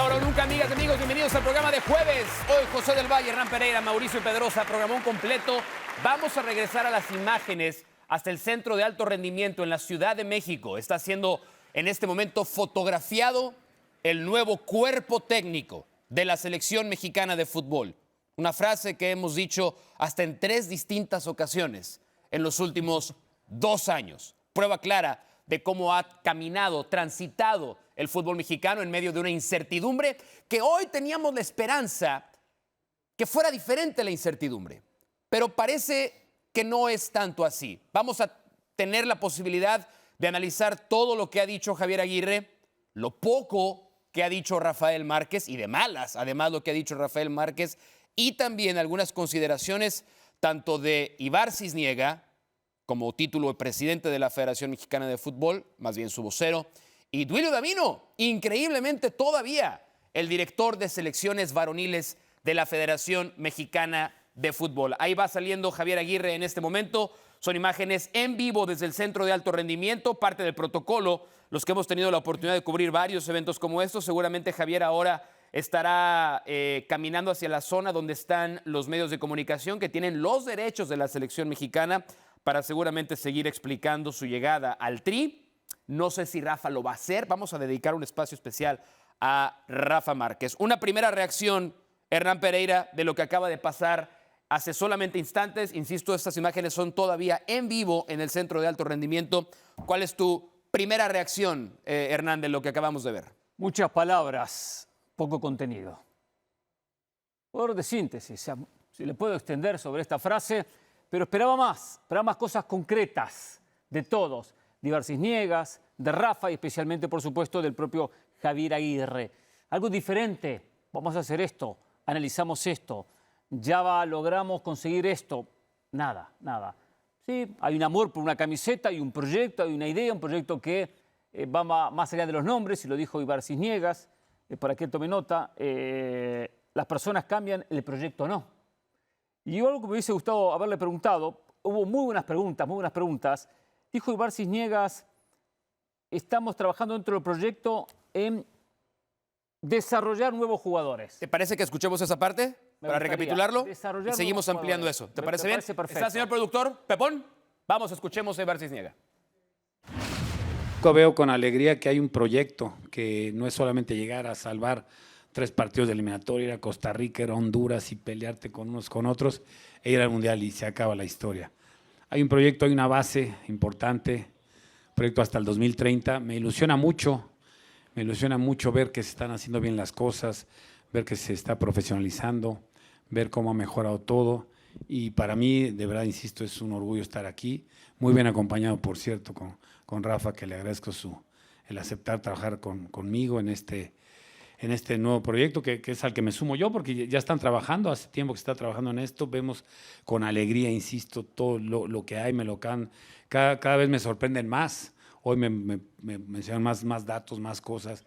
ahora o nunca, amigas y amigos, bienvenidos al programa de jueves. Hoy José del Valle, Hernán Pereira, Mauricio Pedrosa, programón completo. Vamos a regresar a las imágenes hasta el Centro de Alto Rendimiento en la Ciudad de México. Está siendo en este momento fotografiado el nuevo cuerpo técnico de la selección mexicana de fútbol. Una frase que hemos dicho hasta en 3 distintas ocasiones en los últimos 2 años. Prueba clara de cómo ha caminado, transitado el fútbol mexicano en medio de una incertidumbre que hoy teníamos la esperanza que fuera diferente la incertidumbre. Pero parece que no es tanto así. Vamos a tener la posibilidad de analizar todo lo que ha dicho Javier Aguirre, lo poco que ha dicho Rafael Márquez y de malas, además lo que ha dicho Rafael Márquez, y también algunas consideraciones tanto de Ibar Cisniega, como título de presidente de la Federación Mexicana de Fútbol, más bien su vocero, y Duilio Davino, increíblemente todavía el director de selecciones varoniles de la Federación Mexicana de Fútbol. Ahí va saliendo Javier Aguirre en este momento. Son imágenes en vivo desde el Centro de Alto Rendimiento, parte del protocolo. Los que hemos tenido la oportunidad de cubrir varios eventos como estos, seguramente Javier ahora estará caminando hacia la zona donde están los medios de comunicación que tienen los derechos de la selección mexicana para seguramente seguir explicando su llegada al Tri. No sé si Rafa lo va a hacer. Vamos a dedicar un espacio especial a Rafa Márquez. Una primera reacción, Hernán Pereira, de lo que acaba de pasar hace solamente instantes. Insisto, estas imágenes son todavía en vivo en el Centro de Alto Rendimiento. ¿Cuál es tu primera reacción, Hernán, de lo que acabamos de ver? Muchas palabras, poco contenido. Por de síntesis, si le puedo extender sobre esta frase, pero esperaba más cosas concretas de todos, de Ibar Cisniegas, de Rafa y especialmente, por supuesto, del propio Javier Aguirre. Algo diferente, vamos a hacer esto, analizamos esto, logramos conseguir esto. Nada. Sí, hay un amor por una camiseta, hay un proyecto, hay una idea, un proyecto que va más allá de los nombres, y lo dijo Ibar Cisniegas, para que tome nota, las personas cambian, el proyecto no. Y algo que me hubiese gustado haberle preguntado, hubo muy buenas preguntas. Dijo Ibar Cisniegas, estamos trabajando dentro del proyecto en desarrollar nuevos jugadores. ¿Te parece que escuchemos esa parte para recapitularlo? Y seguimos ampliando eso. ¿Te parece bien? Perfecto. ¿Está, señor productor? Pepón, vamos, escuchemos a Ibar Cisniega. Veo con alegría que hay un proyecto que no es solamente llegar a salvar 3 partidos de eliminatoria, ir a Costa Rica, ir a Honduras y pelearte con unos con otros e ir al Mundial y se acaba la historia. Hay un proyecto, hay una base importante, proyecto hasta el 2030. Me ilusiona mucho ver que se están haciendo bien las cosas, ver que se está profesionalizando, ver cómo ha mejorado todo. Y para mí, de verdad, insisto, es un orgullo estar aquí. Muy bien acompañado, por cierto, con Rafa, que le agradezco el aceptar trabajar conmigo en este nuevo proyecto, que es al que me sumo yo, porque ya están trabajando, hace tiempo que se está trabajando en esto, vemos con alegría, insisto, todo lo que hay, cada vez me sorprenden más, hoy me mencionan más datos, más cosas,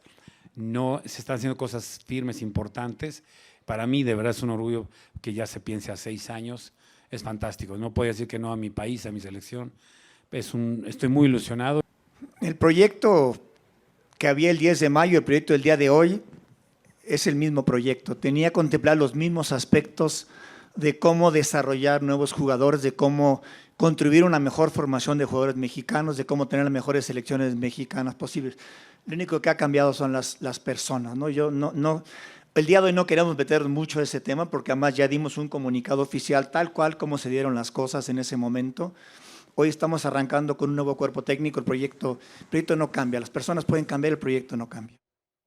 no, se están haciendo cosas firmes, importantes. Para mí, de verdad, es un orgullo que ya se piense a 6 años, es fantástico, no puedo decir que no a mi país, a mi selección, estoy muy ilusionado. El proyecto que había el 10 de mayo, el proyecto del día de hoy, es el mismo proyecto. Tenía que contemplar los mismos aspectos de cómo desarrollar nuevos jugadores, de cómo contribuir a una mejor formación de jugadores mexicanos, de cómo tener las mejores selecciones mexicanas posibles. Lo único que ha cambiado son las personas, ¿no? El día de hoy no queremos meter mucho ese tema porque además ya dimos un comunicado oficial tal cual como se dieron las cosas en ese momento. Hoy estamos arrancando con un nuevo cuerpo técnico, el proyecto no cambia, las personas pueden cambiar, el proyecto no cambia.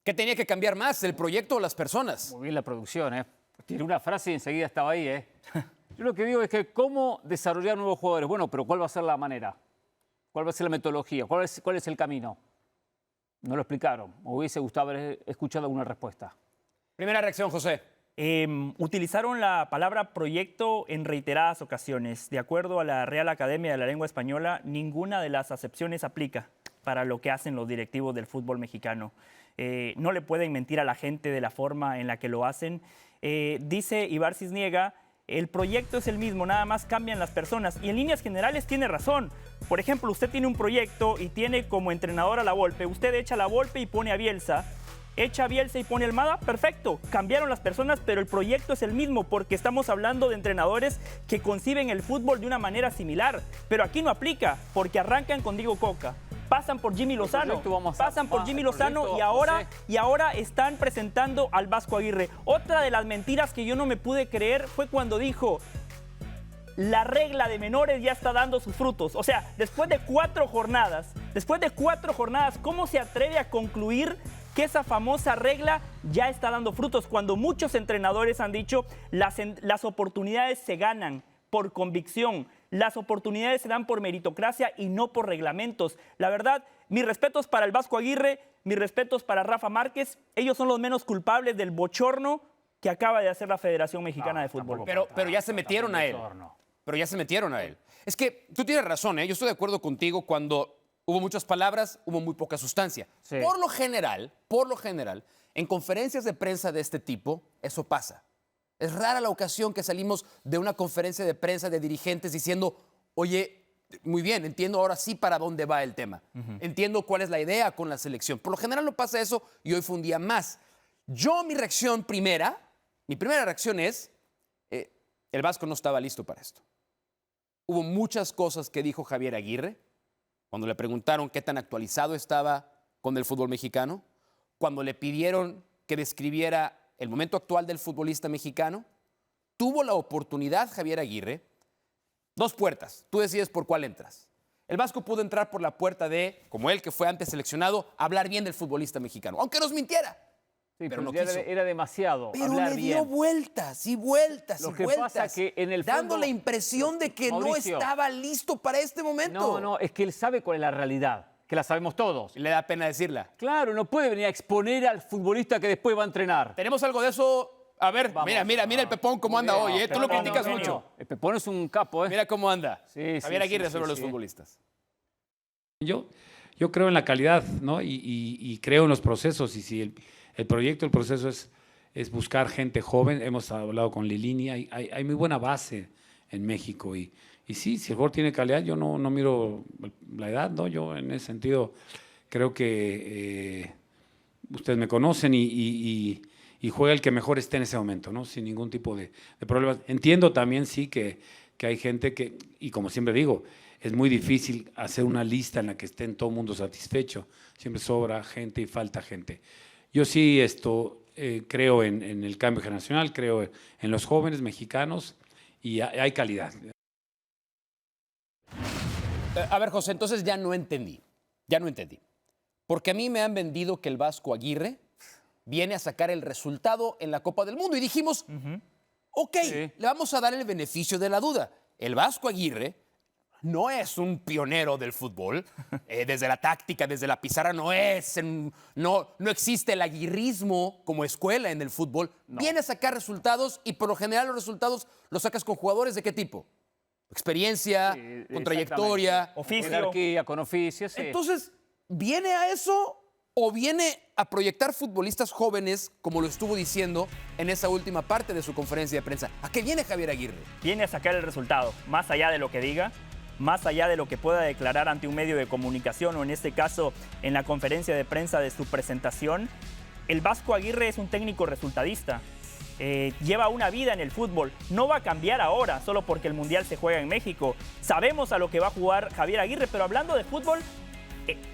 ¿Qué tenía que cambiar más, el proyecto o las personas? Muy bien la producción, Tiré una frase y enseguida estaba ahí, Yo lo que digo es que ¿cómo desarrollar nuevos jugadores? Bueno, pero ¿cuál va a ser la manera? ¿Cuál va a ser la metodología? ¿Cuál es el camino? No lo explicaron. Me hubiese gustado haber escuchado alguna respuesta. Primera reacción, José. Utilizaron la palabra proyecto en reiteradas ocasiones. De acuerdo a la Real Academia de la Lengua Española, ninguna de las acepciones aplica para lo que hacen los directivos del fútbol mexicano. No le pueden mentir a la gente de la forma en la que lo hacen. Dice Ibar Cisniega, el proyecto es el mismo, nada más cambian las personas. Y en líneas generales tiene razón. Por ejemplo, usted tiene un proyecto y tiene como entrenador a La Volpe. Usted echa a La Volpe y pone a Bielsa. echa Bielsa y pone Almada, perfecto. Cambiaron las personas, pero el proyecto es el mismo porque estamos hablando de entrenadores que conciben el fútbol de una manera similar. Pero aquí no aplica porque arrancan con Diego Coca, pasan por Jimmy Lozano, y ahora están presentando al Vasco Aguirre. Otra de las mentiras que yo no me pude creer fue cuando dijo: la regla de menores ya está dando sus frutos. O sea, después de 4 jornadas, ¿cómo se atreve a concluir que esa famosa regla ya está dando frutos? Cuando muchos entrenadores han dicho, las oportunidades se ganan por convicción, las oportunidades se dan por meritocracia y no por reglamentos. La verdad, mis respetos para el Vasco Aguirre, mis respetos para Rafa Márquez. Ellos son los menos culpables del bochorno que acaba de hacer la Federación Mexicana de Fútbol. Pero ya se metieron a él. Pero ya se metieron a él. Es que tú tienes razón, ¿eh? Yo estoy de acuerdo contigo cuando hubo muchas palabras, hubo muy poca sustancia. Sí. Por lo general, en conferencias de prensa de este tipo, eso pasa. Es rara la ocasión que salimos de una conferencia de prensa de dirigentes diciendo, oye, muy bien, entiendo ahora sí para dónde va el tema. Entiendo cuál es la idea con la selección. Por lo general no pasa eso y hoy fue un día más. Mi primera reacción es, el Vasco no estaba listo para esto. Hubo muchas cosas que dijo Javier Aguirre cuando le preguntaron qué tan actualizado estaba con el fútbol mexicano, cuando le pidieron que describiera el momento actual del futbolista mexicano. Tuvo la oportunidad Javier Aguirre, 2 puertas, tú decides por cuál entras. El Vasco pudo entrar por la puerta de, como él que fue antes seleccionado, hablar bien del futbolista mexicano, aunque nos mintiera. Sí, pero no ya quiso. era demasiado Pero hablar le dio bien. vueltas y vueltas Lo y que vueltas, pasa que en el fondo, dando la impresión de que Mauricio, no estaba listo para este momento. No, es que él sabe cuál es la realidad, que la sabemos todos. Le da pena decirla. Claro, no puede venir a exponer al futbolista que después va a entrenar. ¿Tenemos algo de eso? A ver, Vamos. mira el Pepón cómo anda hoy, ¿eh? Tú lo Pepón, criticas genio. mucho. El Pepón es un capo, ¿eh? Mira cómo anda. Sí, Javier Aguirre sí, sobre sí, los sí. futbolistas. Yo creo en la calidad, ¿no? Y creo en los procesos. Y si el proceso es buscar gente joven. Hemos hablado con Lilini, hay muy buena base en México. Y sí, si el jugador tiene calidad, yo no miro la edad, ¿no? Yo en ese sentido creo que ustedes me conocen y juega el que mejor esté en ese momento, ¿no? Sin ningún tipo de problemas. Entiendo también, sí, que hay gente que, y como siempre digo, es muy difícil hacer una lista en la que estén todo el mundo satisfecho. Siempre sobra gente y falta gente. Yo sí creo en el cambio generacional, creo en los jóvenes mexicanos y hay calidad. A ver, José, entonces ya no entendí. Porque a mí me han vendido que el Vasco Aguirre viene a sacar el resultado en la Copa del Mundo. Y dijimos, ok, Sí. le vamos a dar el beneficio de la duda. El Vasco Aguirre no es un pionero del fútbol. Desde la táctica, desde la pizarra, no existe el aguirrismo como escuela en el fútbol. No. Viene a sacar resultados y por lo general los resultados los sacas con jugadores ¿de qué tipo? Experiencia, Sí, con trayectoria. Oficio. Jerarquía, con oficio, sí. Entonces, ¿viene a eso o viene a proyectar futbolistas jóvenes, como lo estuvo diciendo en esa última parte de su conferencia de prensa? ¿A qué viene Javier Aguirre? Viene a sacar el resultado, más allá de lo que diga, más allá de lo que pueda declarar ante un medio de comunicación o en este caso en la conferencia de prensa de su presentación. El Vasco Aguirre es un técnico resultadista. Lleva una vida en el fútbol. No va a cambiar ahora solo porque el Mundial se juega en México. Sabemos a lo que va a jugar Javier Aguirre, pero hablando de fútbol,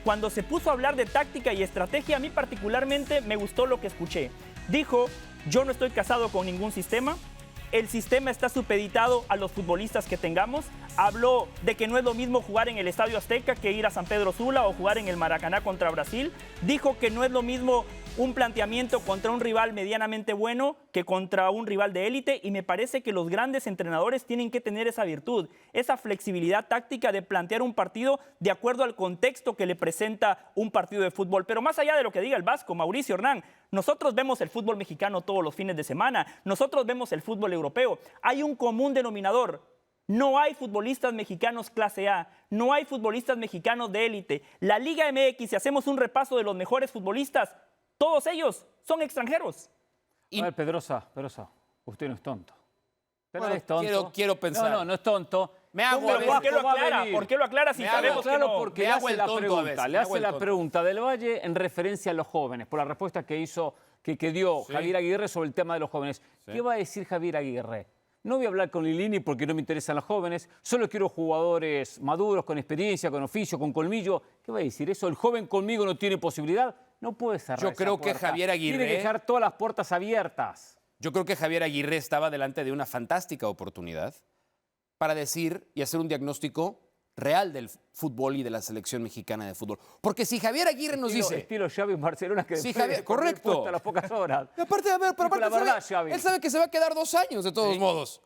cuando se puso a hablar de táctica y estrategia, a mí particularmente me gustó lo que escuché. Dijo, yo no estoy casado con ningún sistema. El sistema está supeditado a los futbolistas que tengamos. Habló de que no es lo mismo jugar en el Estadio Azteca que ir a San Pedro Sula o jugar en el Maracaná contra Brasil. Dijo que no es lo mismo un planteamiento contra un rival medianamente bueno que contra un rival de élite, y me parece que los grandes entrenadores tienen que tener esa virtud, esa flexibilidad táctica de plantear un partido de acuerdo al contexto que le presenta un partido de fútbol. Pero más allá de lo que diga el Vasco, Mauricio, Hernán, nosotros vemos el fútbol mexicano todos los fines de semana, nosotros vemos el fútbol europeo. Hay un común denominador. No hay futbolistas mexicanos clase A, no hay futbolistas mexicanos de élite. La Liga MX, si hacemos un repaso de los mejores futbolistas, todos ellos son extranjeros. A ver, Pedrosa, usted no es tonto. Usted Bueno, no es tonto. quiero pensar. No es tonto. Me hago Pero a ¿por qué veces. lo aclara? ¿Por qué lo aclara si Me hago sabemos que Claro, no? porque me le hago hace el la tonto a pregunta, veces, le me hago hace el la tonto. pregunta del Valle en referencia a los jóvenes, por la respuesta que hizo, que dio Javier Aguirre sobre el tema de los jóvenes. ¿Qué va a decir Javier Aguirre? No voy a hablar con Lilini porque no me interesan los jóvenes, solo quiero jugadores maduros, con experiencia, con oficio, con colmillo. ¿Qué va a decir eso? ¿El joven conmigo no tiene posibilidad? No puede cerrar Yo esa creo que puerta. Javier Aguirre- Tiene que dejar todas las puertas abiertas. Yo creo que Javier Aguirre estaba delante de una fantástica oportunidad para decir y hacer un diagnóstico real del fútbol y de la selección mexicana de fútbol. Porque si Javier Aguirre nos dice... Estilo Xavi en Barcelona que Sí, después Javier, de perder correcto. puesto a las pocas horas. Y aparte, a ver, pero Dijo aparte la verdad, sabe- Xavi. él sabe que se va a quedar 2 años de todos modos.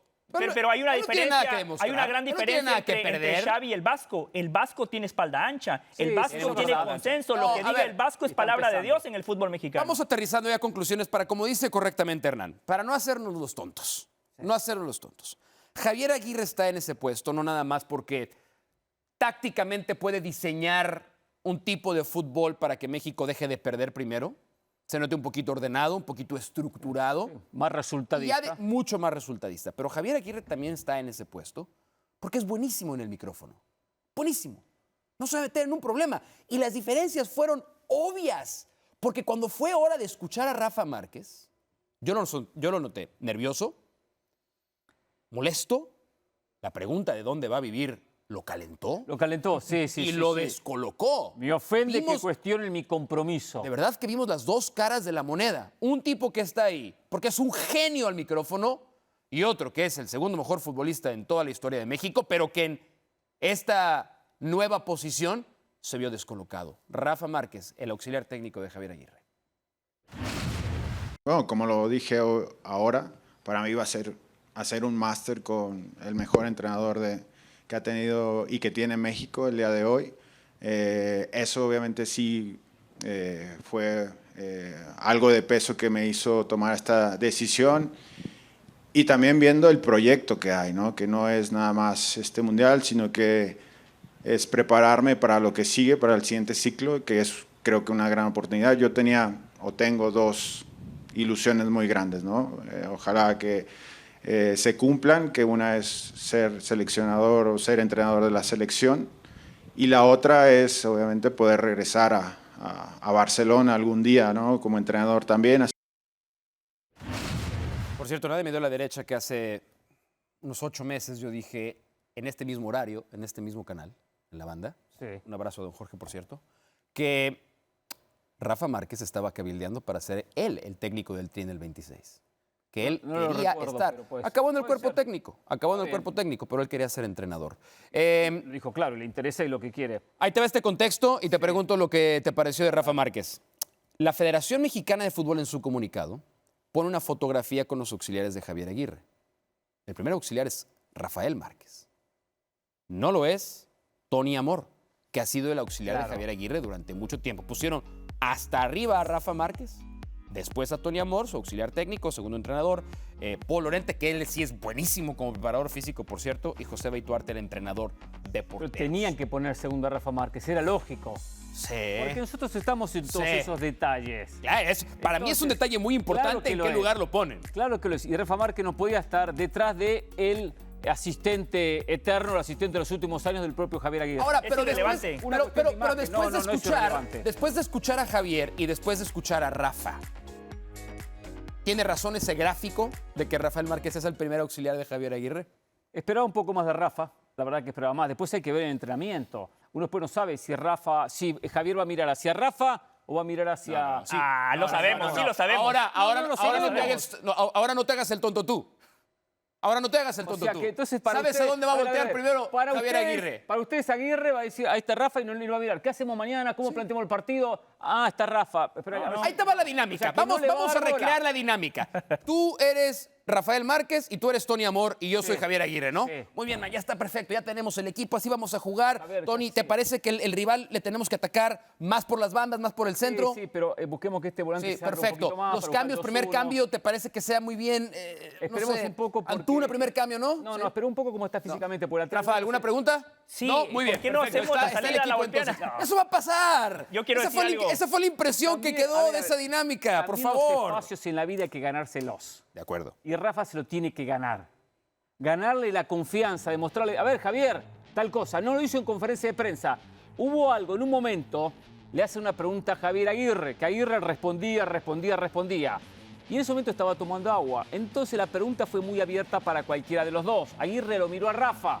Pero hay una él no tiene nada que diferencia, demostrar. hay una gran Él no tiene diferencia nada que entre perder. Xavi y el Vasco. El Vasco tiene espalda ancha, el Sí, Vasco tiene tiene espalda consenso. ancha. Lo No, que a diga ver, el Vasco es está palabra de empezando. Dios en el fútbol mexicano. Vamos aterrizando ya conclusiones para, como dice correctamente Hernán, para no hacernos los tontos. No hacernos los tontos. Javier Aguirre está en ese puesto, no nada más porque tácticamente puede diseñar un tipo de fútbol para que México deje de perder primero, se note un poquito ordenado, un poquito estructurado, Más y resultadista. ya mucho más resultadista. Pero Javier Aguirre también está en ese puesto porque es buenísimo en el micrófono. Buenísimo. No se va a meter en un problema. Y las diferencias fueron obvias. Porque cuando fue hora de escuchar a Rafa Márquez, yo lo noté nervioso, molesto. La pregunta de dónde va a vivir lo calentó Lo calentó, sí. y sí, lo sí. descolocó. Me ofende que Vimos- cuestionen mi compromiso. De verdad que vimos las dos caras de la moneda. Un tipo que está ahí porque es un genio al micrófono y otro que es el segundo mejor futbolista en toda la historia de México, pero que en esta nueva posición se vio descolocado. Rafa Márquez, el auxiliar técnico de Javier Aguirre. Bueno, como lo dije ahora, para mí va a ser hacer un máster con el mejor entrenador que ha tenido y que tiene México el día de hoy. Eso obviamente sí fue algo de peso que me hizo tomar esta decisión. Y también viendo el proyecto que hay, ¿no? Que no es nada más este mundial, sino que es prepararme para lo que sigue, para el siguiente ciclo, que es creo que una gran oportunidad. Yo tengo dos ilusiones muy grandes, ¿no? Ojalá que se cumplan, que una es ser seleccionador o ser entrenador de la selección, y la otra es obviamente poder regresar a Barcelona algún día, ¿no? Como entrenador también. Por cierto, nadie me dio la derecha que hace unos 8 meses yo dije en este mismo horario, en este mismo canal, en la banda, Sí. un abrazo a don Jorge, por cierto, que Rafa Márquez estaba cabildeando para ser él el técnico del Tri en el 26. Que él No lo quería recuerdo, estar. pero puede ser. Acabó en el Puede cuerpo ser. técnico, acabó en el bien. cuerpo técnico, pero él quería ser entrenador. Lo dijo claro, le interesa y lo que quiere. Ahí te va este contexto y te pregunto lo que te pareció de Rafa Márquez. La Federación Mexicana de Fútbol en su comunicado pone una fotografía con los auxiliares de Javier Aguirre. El primer auxiliar es Rafael Márquez. No lo es Tony Amor, que ha sido el auxiliar Claro. de Javier Aguirre durante mucho tiempo. Pusieron hasta arriba a Rafa Márquez, después a Tony Amor, su auxiliar técnico, segundo entrenador, Paul Lorente, que él sí es buenísimo como preparador físico, por cierto, y José Beituarte, el entrenador de Pero porteros. tenían que poner segunda a Rafa Márquez, era lógico. Sí. Porque nosotros estamos en todos Sí. esos detalles. Claro, para mí es un Entonces, detalle muy importante claro que en lo qué es. lugar lo ponen. Claro que lo es. Y Rafa Márquez no podía estar detrás de el asistente eterno, el asistente de los últimos años del propio Javier Aguirre. Ahora, Es pero después, irrelevante. Una pero, cuestión pero- de pero imagen. después No, de no es escuchar, irrelevante. después de escuchar a Javier y después de escuchar a Rafa, ¿tiene razón ese gráfico de que Rafael Márquez es el primer auxiliar de Javier Aguirre? Esperaba un poco más de Rafa, la verdad que esperaba más. Después hay que ver el entrenamiento. Uno después no sabe si Javier va a mirar hacia Rafa o va a mirar hacia... Lo sabemos, sí lo sabemos. Ahora No, no lo te sabemos. hagas, ahora no te hagas el tonto tú. Ahora no te hagas el O tonto sea tú. que entonces para ¿Sabes ustedes- a dónde va a ver, voltear ver, primero para Javier ustedes- Aguirre? Para ustedes Aguirre va a decir, ahí está Rafa y no lo va a mirar. ¿Qué hacemos mañana? ¿Cómo planteamos el partido? Ah, está Rafa. Espera, Ahí te va la dinámica. O sea, que no vamos le va a vamos a dar bola. recrear la dinámica. Tú eres Rafael Márquez y tú eres Tony Amor y yo soy Javier Aguirre, ¿no? Sí. Muy bien, ya está perfecto. Ya tenemos el equipo, así vamos a jugar. A ver, Tony, sí. ¿te parece que el rival le tenemos que atacar más por las bandas, más por el centro? Sí, pero busquemos que este volante Sí, se abra un perfecto. poquito más. Los para buscar cambios, el primer 2-1. cambio, ¿te parece que sea muy bien? Esperemos un poco porque- Antuna, primer cambio, ¿no? No, Sí. no, espera un poco cómo está físicamente por atrás. Rafa, ¿alguna pregunta? Sí, No, muy bien. ¿por qué no perfecto. hacemos la Está el salida a la equipo, volteada? entonces. Eso va a pasar. Yo quiero esa decir fue algo. esa fue la impresión También, que quedó a ver, de esa dinámica, por También los favor. espacios en la vida hay que ganárselos. De acuerdo. Y Rafa se lo tiene que ganar. ganarle la confianza, demostrarle, a ver, Javier, tal cosa. No lo hizo en conferencia de prensa. Hubo algo, en un momento, le hace una pregunta a Javier Aguirre, que Aguirre respondía. Y en ese momento estaba tomando agua. Entonces la pregunta fue muy abierta para cualquiera de los dos. Aguirre lo miró a Rafa.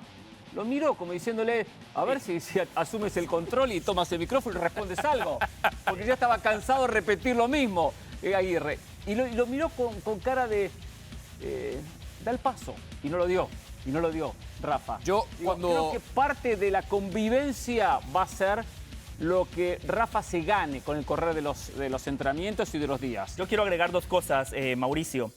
Lo miró como diciéndole, a ver si asumes el control y tomas el micrófono y respondes algo. Porque ya estaba cansado de repetir lo mismo, Aguirre. Y lo miró con cara de, da el paso. Y no lo dio. Rafa. Creo que parte de la convivencia va a ser lo que Rafa se gane con el correr de los entrenamientos y de los días. Yo quiero agregar dos cosas, Mauricio.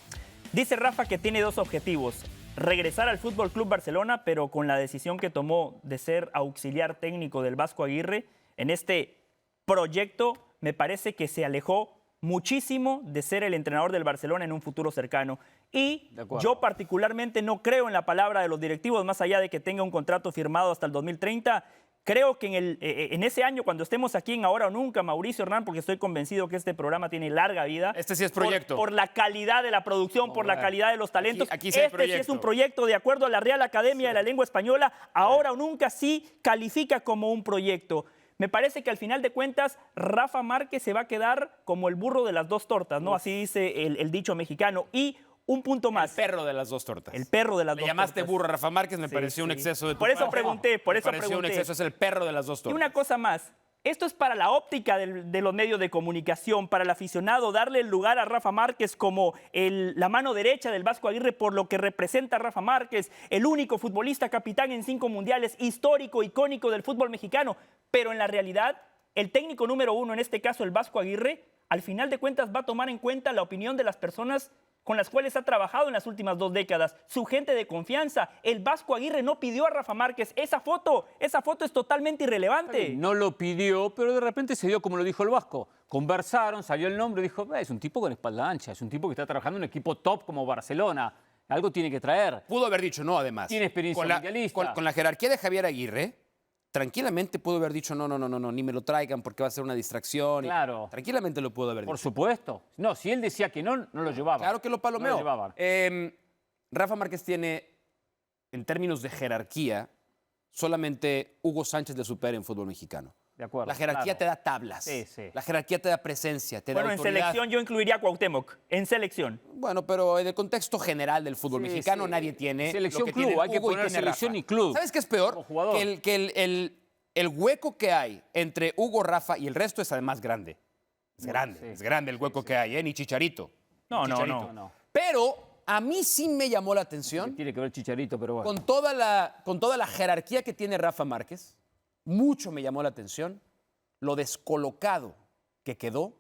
Dice Rafa que tiene dos objetivos. Regresar al Fútbol Club Barcelona, pero con la decisión que tomó de ser auxiliar técnico del Vasco Aguirre, en este proyecto me parece que se alejó muchísimo de ser el entrenador del Barcelona en un futuro cercano. Y yo particularmente no creo en la palabra de los directivos, más allá de que tenga un contrato firmado hasta el 2030. Creo que en ese año, cuando estemos aquí en Ahora o Nunca, Mauricio, Hernán, porque estoy convencido que este programa tiene larga vida. Este sí es proyecto. Por la calidad de la producción, por la calidad de los talentos. Aquí sí sí es un proyecto de acuerdo a la Real Academia de la Lengua Española. Ahora o Nunca sí califica como un proyecto. Me parece que al final de cuentas, Rafa Márquez se va a quedar como el burro de las dos tortas, ¿no? Así dice el dicho mexicano. Y un punto más. El perro de las dos tortas. El perro de las dos tortas. Le llamaste burro a Rafa Márquez, me pareció un exceso de tu Por eso parte. pregunté, Me pareció un exceso, es el perro de las dos tortas. Y una cosa más. Esto es para la óptica de los medios de comunicación, para el aficionado, darle el lugar a Rafa Márquez como la mano derecha del Vasco Aguirre por lo que representa Rafa Márquez, el único futbolista capitán en 5 mundiales, histórico, icónico del fútbol mexicano. Pero en la realidad, el técnico número 1, en este caso el Vasco Aguirre, al final de cuentas va a tomar en cuenta la opinión de las personas con las cuales ha trabajado en las últimas 2 décadas, su gente de confianza. El Vasco Aguirre no pidió a Rafa Márquez esa foto es totalmente irrelevante. No lo pidió, pero de repente se dio como lo dijo el Vasco. Conversaron, salió el nombre y dijo, es un tipo con espalda ancha, es un tipo que está trabajando en un equipo top como Barcelona. Algo tiene que traer. Pudo haber dicho no, además. Tiene experiencia mundialista. Con la jerarquía de Javier Aguirre, tranquilamente pudo haber dicho no, ni me lo traigan porque va a ser una distracción. Claro. Tranquilamente lo pudo haber dicho. Por supuesto. No, si él decía que no lo llevaba. Claro que lo palomeó. No lo llevaba. Rafa Márquez tiene, en términos de jerarquía, solamente Hugo Sánchez le supera en fútbol mexicano. De acuerdo. La jerarquía claro. te da tablas. Sí. La jerarquía te da presencia, te da Bueno, en autoridad. selección yo incluiría a Cuauhtémoc. En selección. Bueno, pero en el contexto general del fútbol mexicano nadie tiene Selección lo que club, tiene hay que Hugo y poner tiene selección Rafa. y club. ¿Sabes qué es peor? Como jugador. Que el hueco que hay entre Hugo, Rafa y el resto es además grande. Es grande el hueco que hay, ¿eh? Ni Chicharito. No. Pero a mí sí me llamó la atención, Tiene que ver Chicharito, pero bueno. con toda la jerarquía que tiene Rafa Márquez, mucho me llamó la atención lo descolocado que quedó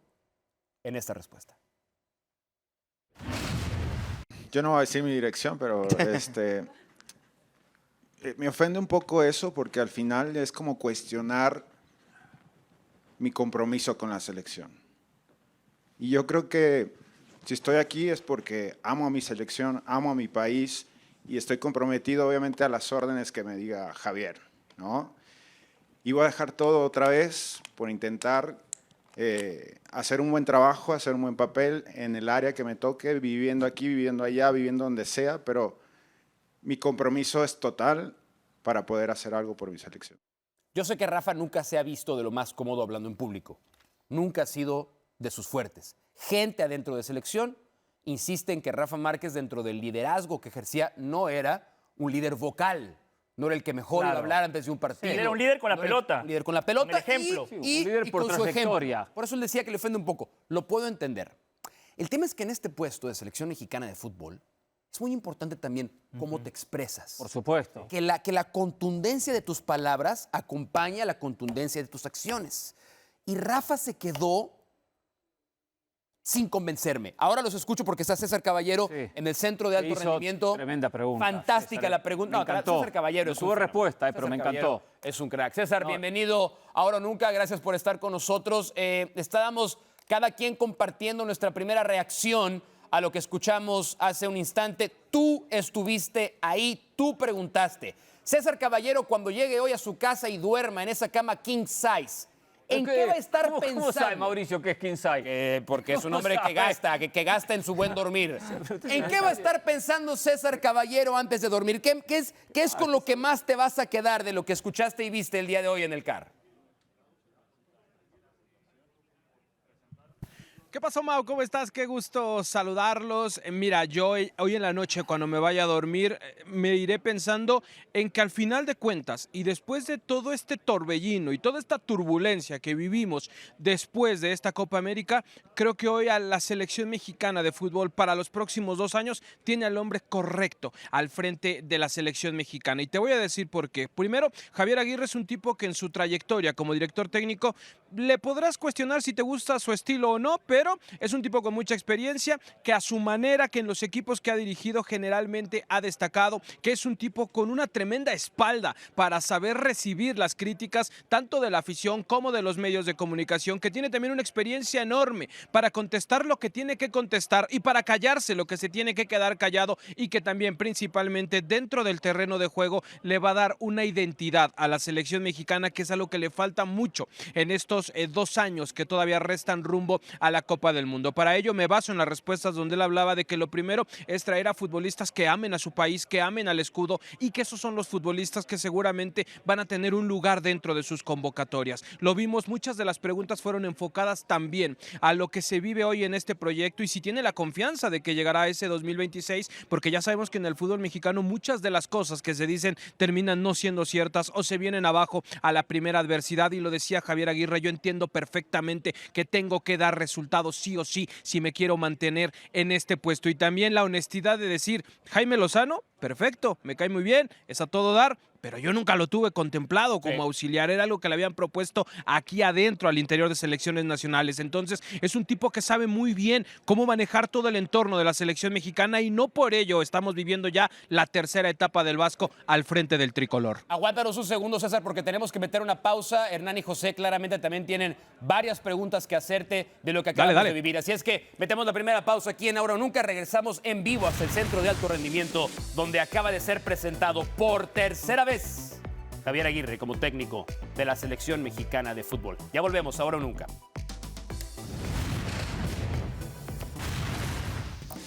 en esta respuesta. Yo no voy a decir mi dirección, pero me ofende un poco eso porque al final es como cuestionar mi compromiso con la selección. Y yo creo que si estoy aquí es porque amo a mi selección, amo a mi país y estoy comprometido obviamente a las órdenes que me diga Javier, ¿no? Y voy a dejar todo otra vez por intentar hacer un buen trabajo, hacer un buen papel en el área que me toque, viviendo aquí, viviendo allá, viviendo donde sea, pero mi compromiso es total para poder hacer algo por mi selección. Yo sé que Rafa nunca se ha visto de lo más cómodo hablando en público. Nunca ha sido de sus fuertes. Gente adentro de selección insiste en que Rafa Márquez, dentro del liderazgo que ejercía, no era un líder vocal. No era el que mejor iba a hablar antes de un partido. Él era un líder con la pelota. Un líder con la pelota. Como el ejemplo. Un líder por con su trayectoria. ejemplo. Por eso él decía que le ofende un poco. Lo puedo entender. El tema es que en este puesto de selección mexicana de fútbol es muy importante también cómo te expresas. Por supuesto. Que la contundencia de tus palabras acompaña a la contundencia de tus acciones. Y Rafa se quedó sin convencerme. Ahora los escucho porque está César Caballero en el Centro de Alto Hizo Rendimiento. tremenda pregunta. Fantástica César, la pregunta. me encantó. César Caballero No es tuvo un respuesta, fenómeno. pero me César Caballero encantó. es un crack. César, bienvenido. Ahora o Nunca, gracias por estar con nosotros. Estábamos cada quien compartiendo nuestra primera reacción a lo que escuchamos hace un instante. Tú estuviste ahí, tú preguntaste. César Caballero, cuando llegue hoy a su casa y duerma en esa cama king size, ¿En qué va a estar ¿Cómo pensando? sabe Mauricio que es Kinsay? Porque es un ¿Cómo hombre que sabe? gasta, que gasta en su buen dormir. ¿En qué va a estar pensando César Caballero antes de dormir? ¿Qué es con lo que más te vas a quedar de lo que escuchaste y viste el día de hoy en el CAR? ¿Qué pasó, Mau? ¿Cómo estás? Qué gusto saludarlos. Mira, yo hoy en la noche, cuando me vaya a dormir, me iré pensando en que al final de cuentas, y después de todo este torbellino y toda esta turbulencia que vivimos después de esta Copa América, creo que hoy a la selección mexicana de fútbol para los próximos 2 años tiene al hombre correcto al frente de la selección mexicana. Y te voy a decir por qué. Primero, Javier Aguirre es un tipo que en su trayectoria como director técnico le podrás cuestionar si te gusta su estilo o no, pero es un tipo con mucha experiencia, que a su manera, que en los equipos que ha dirigido generalmente ha destacado, que es un tipo con una tremenda espalda para saber recibir las críticas tanto de la afición como de los medios de comunicación, que tiene también una experiencia enorme para contestar lo que tiene que contestar y para callarse lo que se tiene que quedar callado, y que también principalmente dentro del terreno de juego le va a dar una identidad a la selección mexicana, que es algo que le falta mucho en estos 2 años que todavía restan rumbo a la Copa del Mundo. Para ello me baso en las respuestas donde él hablaba de que lo primero es traer a futbolistas que amen a su país, que amen al escudo, y que esos son los futbolistas que seguramente van a tener un lugar dentro de sus convocatorias. Lo vimos, muchas de las preguntas fueron enfocadas también a lo que se vive hoy en este proyecto y si tiene la confianza de que llegará ese 2026, porque ya sabemos que en el fútbol mexicano muchas de las cosas que se dicen terminan no siendo ciertas o se vienen abajo a la primera adversidad, y lo decía Javier Aguirre, yo entiendo perfectamente que tengo que dar resultados sí o sí si me quiero mantener en este puesto. Y también la honestidad de decir, Jaime Lozano, perfecto, me cae muy bien, es a todo dar, pero yo nunca lo tuve contemplado como auxiliar, era algo que le habían propuesto aquí adentro, al interior de selecciones nacionales. Entonces es un tipo que sabe muy bien cómo manejar todo el entorno de la selección mexicana, y no por ello estamos viviendo ya la tercera etapa del Vasco al frente del tricolor. Aguántanos un segundo, César, porque tenemos que meter una pausa. Hernán y José claramente también tienen varias preguntas que hacerte de lo que acabamos de vivir. Así es que metemos la primera pausa aquí en Ahora o Nunca. Regresamos en vivo hasta el Centro de Alto Rendimiento, donde acaba de ser presentado por tercera vez Javier Aguirre como técnico de la selección mexicana de fútbol. Ya volvemos, Ahora o Nunca.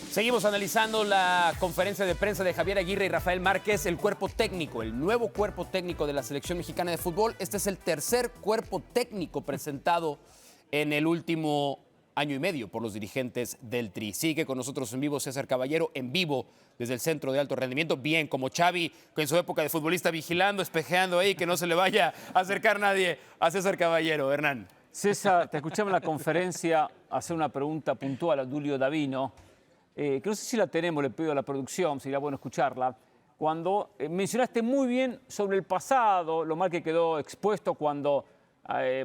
Seguimos analizando la conferencia de prensa de Javier Aguirre y Rafael Márquez, el cuerpo técnico, el nuevo cuerpo técnico de la selección mexicana de fútbol. Este es el tercer cuerpo técnico presentado en el último año y medio por los dirigentes del Tri. Sigue con nosotros en vivo César Caballero, en vivo desde el Centro de Alto Rendimiento, bien como Xavi, en su época de futbolista, vigilando, espejeando ahí, que no se le vaya a acercar nadie a César Caballero. Hernán. César, te escuchamos en la conferencia hacer una pregunta puntual a Dulio Davino, que no sé si la tenemos, le pido a la producción, sería bueno escucharla, cuando mencionaste muy bien sobre el pasado, lo mal que quedó expuesto cuando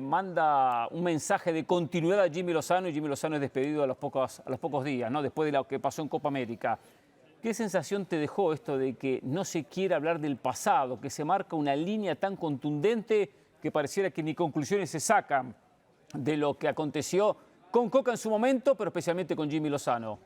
manda un mensaje de continuidad a Jimmy Lozano, y Jimmy Lozano es despedido a los pocos días, ¿no? Después de lo que pasó en Copa América. ¿Qué sensación te dejó esto de que no se quiere hablar del pasado, que se marca una línea tan contundente que pareciera que ni conclusiones se sacan de lo que aconteció con Coca en su momento, pero especialmente con Jimmy Lozano?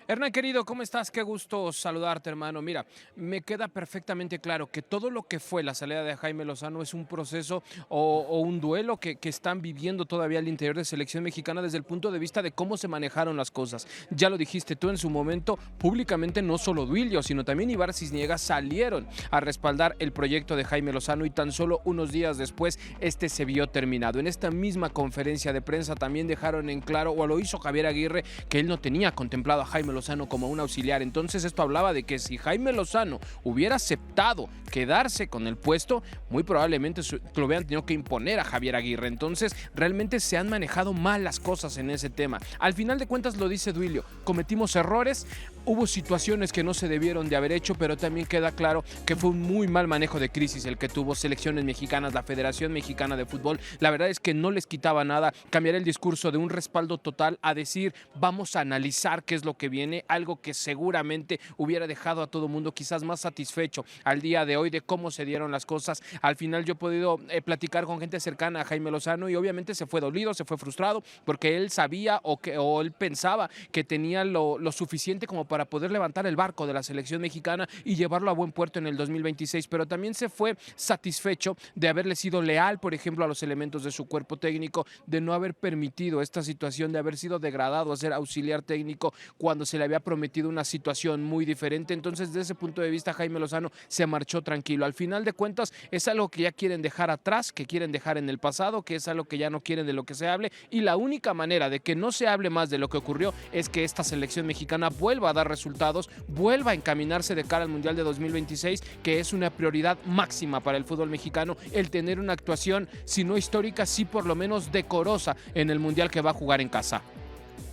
Hernán, querido, ¿cómo estás? Qué gusto saludarte, hermano. Mira, me queda perfectamente claro que todo lo que fue la salida de Jaime Lozano es un proceso o un duelo que están viviendo todavía al interior de selección mexicana desde el punto de vista de cómo se manejaron las cosas. Ya lo dijiste tú en su momento, públicamente no solo Duilio, sino también Ibar Cisniega salieron a respaldar el proyecto de Jaime Lozano, y tan solo unos días después este se vio terminado. En esta misma conferencia de prensa también dejaron en claro, o lo hizo Javier Aguirre, que él no tenía contemplado a Jaime Lozano como un auxiliar. Entonces esto hablaba de que si Jaime Lozano hubiera aceptado quedarse con el puesto, muy probablemente lo hubieran tenido que imponer a Javier Aguirre. Entonces realmente se han manejado mal las cosas en ese tema. Al final de cuentas lo dice Duilio, cometimos errores, hubo situaciones que no se debieron de haber hecho, pero también queda claro que fue un muy mal manejo de crisis el que tuvo selecciones mexicanas, la Federación Mexicana de Fútbol. La verdad es que no les quitaba nada cambiar el discurso de un respaldo total a decir vamos a analizar qué es lo que viene, algo que seguramente hubiera dejado a todo mundo quizás más satisfecho al día de hoy de cómo se dieron las cosas. Al final yo he podido platicar con gente cercana a Jaime Lozano y obviamente se fue dolido, se fue frustrado porque él sabía o él pensaba que tenía lo suficiente como para para poder levantar el barco de la selección mexicana y llevarlo a buen puerto en el 2026, pero también se fue satisfecho de haberle sido leal, por ejemplo, a los elementos de su cuerpo técnico, de no haber permitido esta situación de haber sido degradado a ser auxiliar técnico cuando se le había prometido una situación muy diferente. Entonces, desde ese punto de vista, Jaime Lozano se marchó tranquilo. Al final de cuentas, es algo que ya quieren dejar atrás, que quieren dejar en el pasado, que es algo que ya no quieren de lo que se hable, y la única manera de que no se hable más de lo que ocurrió es que esta selección mexicana vuelva a dar resultados, vuelva a encaminarse de cara al Mundial de 2026, que es una prioridad máxima para el fútbol mexicano, el tener una actuación, si no histórica, sí por lo menos decorosa en el Mundial que va a jugar en casa.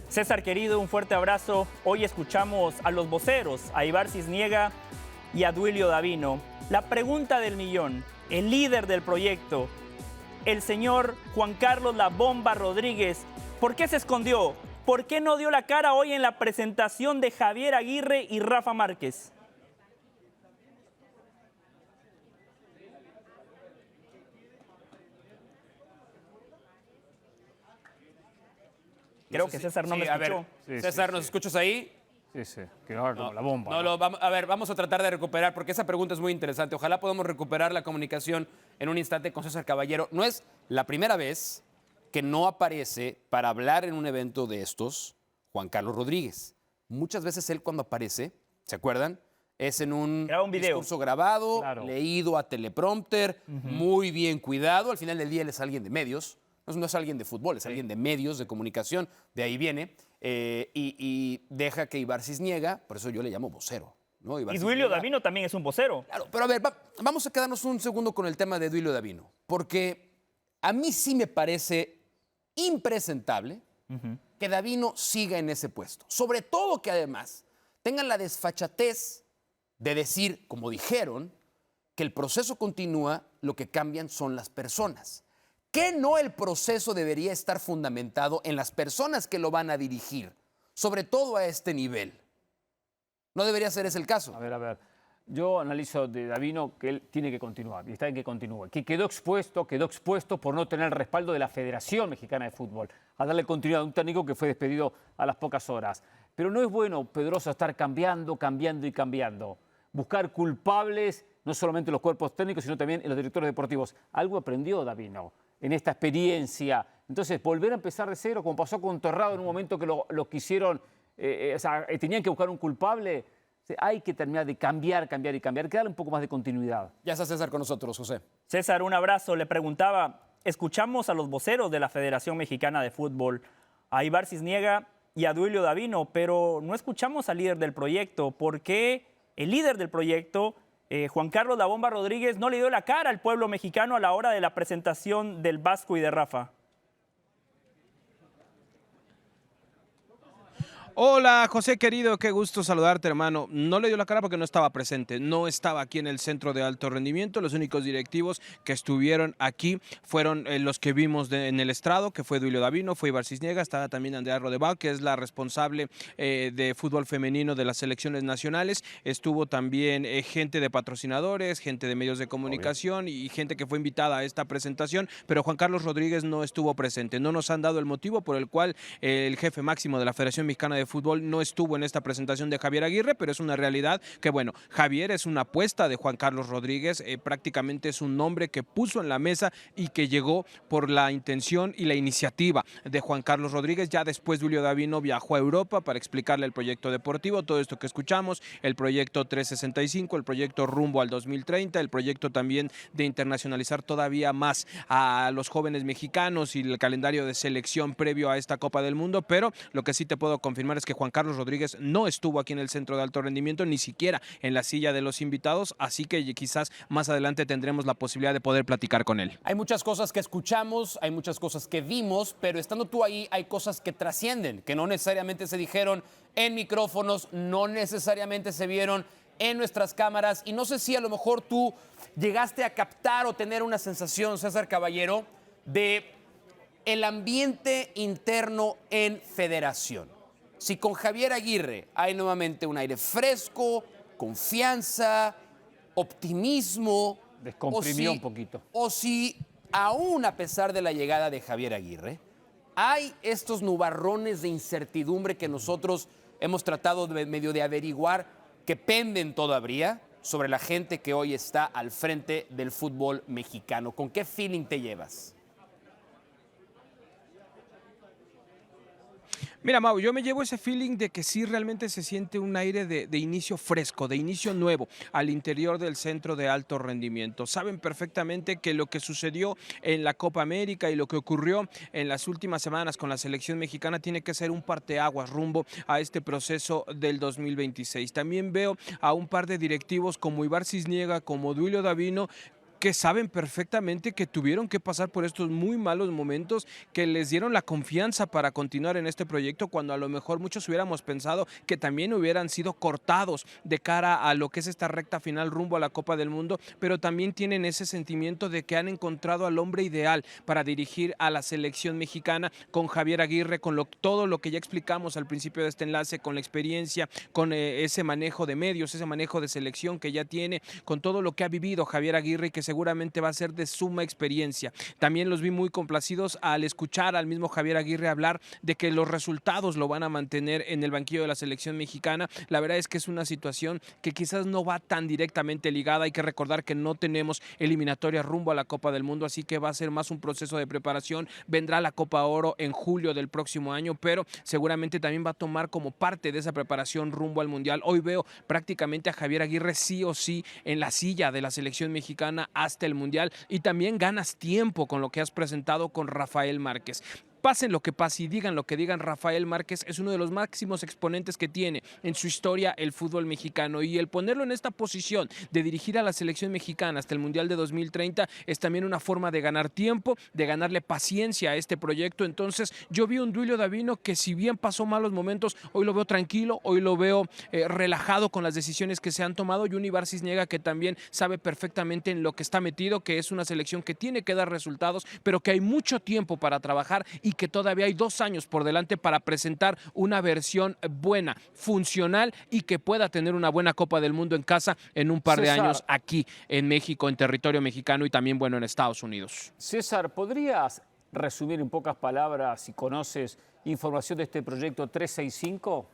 César querido, un fuerte abrazo. Hoy escuchamos a los voceros, a Ibar Cisniega y a Duilio Davino. La pregunta del millón, el líder del proyecto, el señor Juan Carlos La Bomba Rodríguez, ¿por qué se escondió? ¿Por qué no dio la cara hoy en la presentación de Javier Aguirre y Rafa Márquez? Creo que César no me escuchó. César, ¿nos escuchas ahí? Sí, que no haga como la bomba. No, a ver, vamos a tratar de recuperar, porque esa pregunta es muy interesante. Ojalá podamos recuperar la comunicación en un instante con César Caballero. No es la primera vez que no aparece para hablar en un evento de estos Juan Carlos Rodríguez. Muchas veces él cuando aparece, ¿se acuerdan? Es en un discurso grabado, claro, leído a teleprompter, muy bien cuidado. Al final del día él es alguien de medios. No es alguien de fútbol, es alguien de medios, de comunicación, de ahí viene, y deja que Ibar Cisniega, por eso yo le llamo vocero, ¿no? Y Duilio Davino también es un vocero. Claro, pero a ver, vamos a quedarnos un segundo con el tema de Duilio Davino, porque a mí sí me parece impresentable que Davino siga en ese puesto, sobre todo que además tengan la desfachatez de decir, como dijeron, que el proceso continúa, lo que cambian son las personas. ¿Qué no el proceso debería estar fundamentado en las personas que lo van a dirigir, sobre todo a este nivel? ¿No debería ser ese el caso? A ver. Yo analizo de Davino que él tiene que continuar y está en que continúe. Que quedó expuesto por no tener el respaldo de la Federación Mexicana de Fútbol, a darle continuidad a un técnico que fue despedido a las pocas horas. Pero no es bueno, Pedroso, estar cambiando. Buscar culpables, no solamente en los cuerpos técnicos, sino también en los directores deportivos. Algo aprendió Davino en esta experiencia. Entonces, volver a empezar de cero, como pasó con Torrado en un momento que lo quisieron, tenían que buscar un culpable. Hay que terminar de cambiar, que darle un poco más de continuidad. Ya está César con nosotros, José. César, un abrazo. Le preguntaba, escuchamos a los voceros de la Federación Mexicana de Fútbol, a Ibar Cisniega y a Duilio Davino, pero no escuchamos al líder del proyecto. ¿Por qué el líder del proyecto, Juan Carlos La Bomba Rodríguez, no le dio la cara al pueblo mexicano a la hora de la presentación del Vasco y de Rafa? Hola, José querido, qué gusto saludarte, hermano. No le dio la cara porque no estaba presente, no estaba aquí en el centro de alto rendimiento. Los únicos directivos que estuvieron aquí fueron los que vimos en el estrado, que fue Duilio Davino, fue Ibar Cisniega, estaba también Andrea Rodebal, que es la responsable de fútbol femenino de las selecciones nacionales. Estuvo también gente de patrocinadores, gente de medios de comunicación y gente que fue invitada a esta presentación, pero Juan Carlos Rodríguez no estuvo presente. No nos han dado el motivo por el cual el jefe máximo de la Federación Mexicana de Fútbol no estuvo en esta presentación de Javier Aguirre, pero es una realidad que, bueno, Javier es una apuesta de Juan Carlos Rodríguez, prácticamente es un nombre que puso en la mesa y que llegó por la intención y la iniciativa de Juan Carlos Rodríguez. Ya después Duilio Davino viajó a Europa para explicarle el proyecto deportivo, todo esto que escuchamos, el proyecto 365, el proyecto rumbo al 2030, el proyecto también de internacionalizar todavía más a los jóvenes mexicanos y el calendario de selección previo a esta Copa del Mundo, pero lo que sí te puedo confirmar es que Juan Carlos Rodríguez no estuvo aquí en el centro de alto rendimiento, ni siquiera en la silla de los invitados, así que quizás más adelante tendremos la posibilidad de poder platicar con él. Hay muchas cosas que escuchamos, hay muchas cosas que vimos, pero estando tú ahí hay cosas que trascienden, que no necesariamente se dijeron en micrófonos, no necesariamente se vieron en nuestras cámaras, y no sé si a lo mejor tú llegaste a captar o tener una sensación, César Caballero, de el ambiente interno en Federación. Si con Javier Aguirre hay nuevamente un aire fresco, confianza, optimismo. Descomprimió un poquito. O si, aún a pesar de la llegada de Javier Aguirre, hay estos nubarrones de incertidumbre que nosotros hemos tratado de medio de averiguar qué penden todavía sobre la gente que hoy está al frente del fútbol mexicano. ¿Con qué feeling te llevas? Mira, Mau, yo me llevo ese feeling de que sí realmente se siente un aire de inicio fresco, de inicio nuevo al interior del centro de alto rendimiento. Saben perfectamente que lo que sucedió en la Copa América y lo que ocurrió en las últimas semanas con la selección mexicana tiene que ser un parteaguas rumbo a este proceso del 2026. También veo a un par de directivos como Ibar Cisniega, como Duilio Davino, que saben perfectamente que tuvieron que pasar por estos muy malos momentos que les dieron la confianza para continuar en este proyecto, cuando a lo mejor muchos hubiéramos pensado que también hubieran sido cortados de cara a lo que es esta recta final rumbo a la Copa del Mundo, pero también tienen ese sentimiento de que han encontrado al hombre ideal para dirigir a la selección mexicana, con Javier Aguirre, con todo lo que ya explicamos al principio de este enlace, con la experiencia, con ese manejo de medios, ese manejo de selección que ya tiene, con todo lo que ha vivido Javier Aguirre y que seguramente va a ser de suma experiencia. También los vi muy complacidos al escuchar al mismo Javier Aguirre hablar de que los resultados lo van a mantener en el banquillo de la selección mexicana. La verdad es que es una situación que quizás no va tan directamente ligada. Hay que recordar que no tenemos eliminatoria rumbo a la Copa del Mundo, así que va a ser más un proceso de preparación. Vendrá la Copa Oro en julio del próximo año, pero seguramente también va a tomar como parte de esa preparación rumbo al Mundial. Hoy veo prácticamente a Javier Aguirre sí o sí en la silla de la selección mexicana hasta el Mundial, y también ganas tiempo con lo que has presentado con Rafael Márquez. Pasen lo que pase y digan lo que digan, Rafael Márquez es uno de los máximos exponentes que tiene en su historia el fútbol mexicano, y el ponerlo en esta posición de dirigir a la selección mexicana hasta el Mundial de 2030 es también una forma de ganar tiempo, de ganarle paciencia a este proyecto. Entonces yo vi un Duilio Davino que, si bien pasó malos momentos, hoy lo veo tranquilo, hoy lo veo relajado con las decisiones que se han tomado, y un Ibar Cisniega que también sabe perfectamente en lo que está metido, que es una selección que tiene que dar resultados, pero que hay mucho tiempo para trabajar y que todavía hay 2 años por delante para presentar una versión buena, funcional, y que pueda tener una buena Copa del Mundo en casa en un par de años aquí en México, en territorio mexicano, y también, bueno, en Estados Unidos. César, ¿podrías resumir en pocas palabras, si conoces información de este proyecto 365?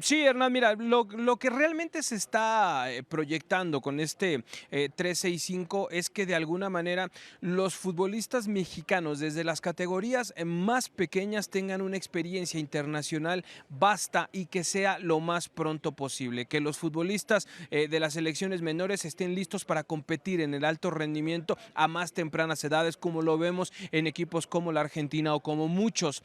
Sí, Hernán, mira, lo que realmente se está proyectando con este 365 es que de alguna manera los futbolistas mexicanos desde las categorías más pequeñas tengan una experiencia internacional vasta y que sea lo más pronto posible, que los futbolistas de las selecciones menores estén listos para competir en el alto rendimiento a más tempranas edades, como lo vemos en equipos como la Argentina o como muchos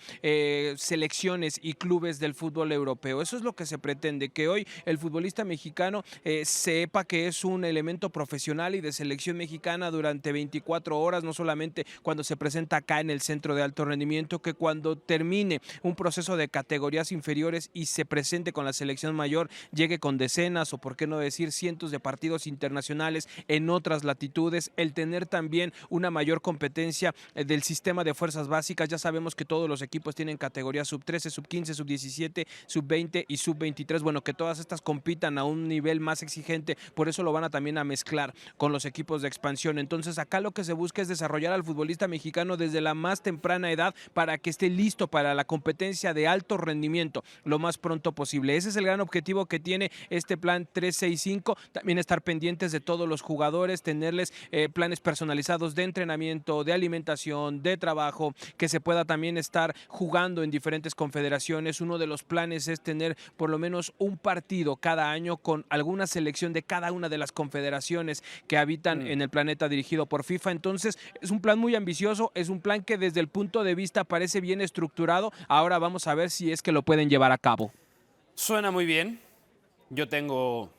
selecciones y clubes del fútbol europeo. Eso es lo que se pretende, que hoy el futbolista mexicano sepa que es un elemento profesional y de selección mexicana durante 24 horas, no solamente cuando se presenta acá en el centro de alto rendimiento, que cuando termine un proceso de categorías inferiores y se presente con la selección mayor, llegue con decenas o por qué no decir cientos de partidos internacionales en otras latitudes, el tener también una mayor competencia del sistema de fuerzas básicas. Ya sabemos que todos los equipos tienen categorías sub-13, sub-15, sub-17, sub-20 y sub-23, bueno, que todas estas compitan a un nivel más exigente, por eso lo van a también a mezclar con los equipos de expansión. Entonces acá lo que se busca es desarrollar al futbolista mexicano desde la más temprana edad para que esté listo para la competencia de alto rendimiento lo más pronto posible. Ese es el gran objetivo que tiene este plan 365, también estar pendientes de todos los jugadores, tenerles planes personalizados de entrenamiento, de alimentación, de trabajo, que se pueda también estar jugando en diferentes confederaciones. Uno de los planes es tener por lo menos un partido cada año con alguna selección de cada una de las confederaciones que habitan en el planeta dirigido por FIFA. Entonces es un plan muy ambicioso, es un plan que desde el punto de vista parece bien estructurado. Ahora vamos a ver si es que lo pueden llevar a cabo. Suena muy bien. Yo tengo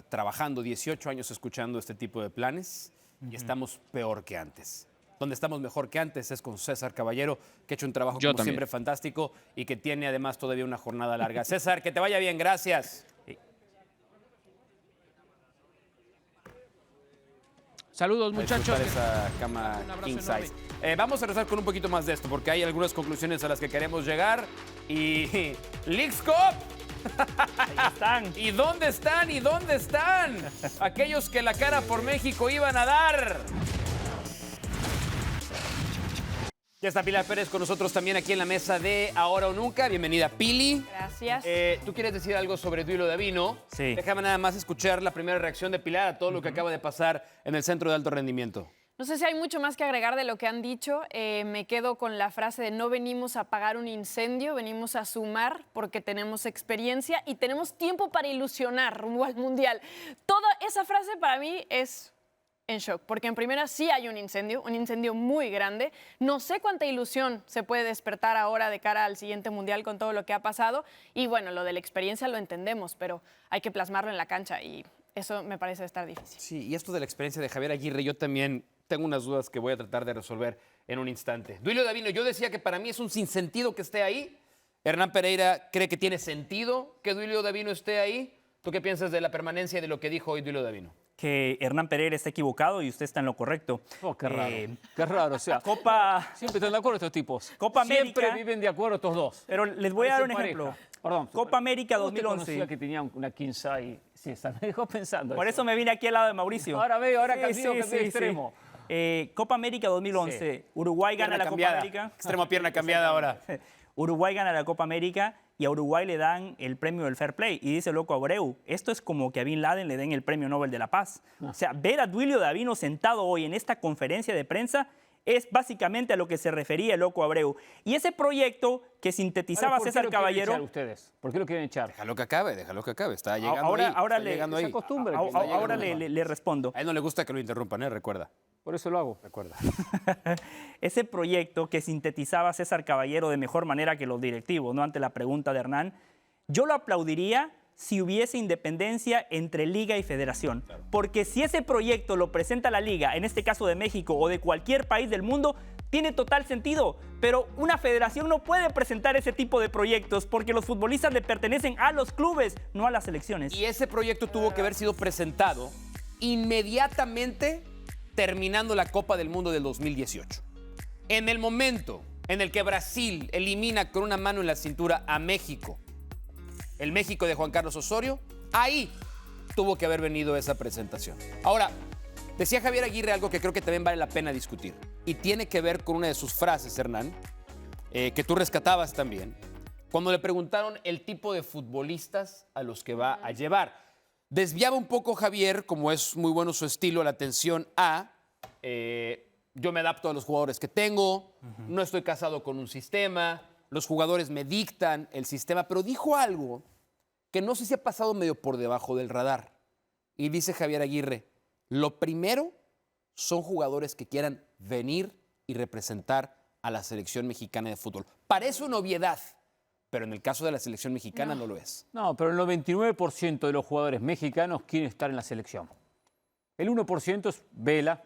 trabajando 18 años escuchando este tipo de planes y estamos peor que antes. Donde estamos mejor que antes es con César Caballero, que ha hecho un trabajo como siempre fantástico y que tiene además todavía una jornada larga. César, que te vaya bien, gracias. Saludos, muchachos. Esa cama king size. Vamos a regresar con un poquito más de esto, porque hay algunas conclusiones a las que queremos llegar. Y Leagues Cup. Ahí están. ¿Y dónde están? ¿Y dónde están? Aquellos que la cara por México iban a dar. Ya está Pilar Pérez con nosotros también aquí en la mesa de Ahora o Nunca. Bienvenida, Pili. Gracias. ¿Tú quieres decir algo sobre Duilio Davino? Sí. Déjame nada más escuchar la primera reacción de Pilar a todo lo que acaba de pasar en el Centro de Alto Rendimiento. No sé si hay mucho más que agregar de lo que han dicho. Me quedo con la frase de no venimos a apagar un incendio, venimos a sumar porque tenemos experiencia y tenemos tiempo para ilusionar rumbo al Mundial. Toda esa frase para mí es en shock, porque en primera sí hay un incendio muy grande. No sé cuánta ilusión se puede despertar ahora de cara al siguiente Mundial con todo lo que ha pasado. Y bueno, lo de la experiencia lo entendemos, pero hay que plasmarlo en la cancha y eso me parece estar difícil. Sí, y esto de la experiencia de Javier Aguirre, yo también tengo unas dudas que voy a tratar de resolver en un instante. Duilio Davino, yo decía que para mí es un sinsentido que esté ahí. Hernán Pereira cree que tiene sentido que Duilio Davino esté ahí. ¿Tú qué piensas de la permanencia y de lo que dijo hoy Duilio Davino? Que Hernán Pereira está equivocado y usted está en lo correcto. Oh, qué raro. Qué raro, o sea. Copa, Siempre están de acuerdo estos tipos. Copa Siempre América. viven de acuerdo estos dos. pero les voy a dar un Parecen ejemplo. pareja. Perdón. Copa América ¿Cómo te 2011. conocía que tenía una 15 y César? Me dejó pensando. Por eso me vine aquí al lado de Mauricio. Ahora veo, ahora cambió de extremo. Copa América 2011. Uruguay gana la Copa América. Extremo pierna cambiada ahora. Uruguay gana la Copa América y a Uruguay le dan el premio del Fair Play. Y dice Loco Abreu, esto es como que a Bin Laden le den el premio Nobel de la Paz. O sea, ver a Duilio Davino sentado hoy en esta conferencia de prensa es básicamente a lo que se refería el Loco Abreu. Y ese proyecto que sintetizaba ¿Por qué César lo quieren Caballero... echar ustedes? ¿Por qué lo quieren echar? Déjalo que acabe, déjalo que acabe. Está llegando Ahora, ahí. ahora está le, llegando ahí. se acostumbra. ahora le respondo. A él no le gusta que lo interrumpan, recuerda. Por eso lo hago. Recuerda. Ese proyecto que sintetizaba César Caballero de mejor manera que los directivos, ¿no? Ante la pregunta de Hernán, yo lo aplaudiría si hubiese independencia entre liga y federación. Porque si ese proyecto lo presenta la liga, en este caso de México o de cualquier país del mundo, tiene total sentido. Pero una federación no puede presentar ese tipo de proyectos porque los futbolistas le pertenecen a los clubes, no a las selecciones. Y ese proyecto tuvo que haber sido presentado inmediatamente terminando la Copa del Mundo del 2018. En el momento en el que Brasil elimina con una mano en la cintura a México, el México de Juan Carlos Osorio, ahí tuvo que haber venido esa presentación. Ahora, decía Javier Aguirre algo que creo que también vale la pena discutir y tiene que ver con una de sus frases, Hernán, que tú rescatabas también, cuando le preguntaron el tipo de futbolistas a los que va a llevar. Desviaba un poco Javier, como es muy bueno su estilo, la atención a yo me adapto a los jugadores que tengo, no estoy casado con un sistema, los jugadores me dictan el sistema, pero dijo algo que no sé si ha pasado medio por debajo del radar. Y dice Javier Aguirre, lo primero son jugadores que quieran venir y representar a la selección mexicana de fútbol. Parece una obviedad, pero en el caso de la selección mexicana no lo es. No, pero el 99% de los jugadores mexicanos quieren estar en la selección. El 1% es Vela,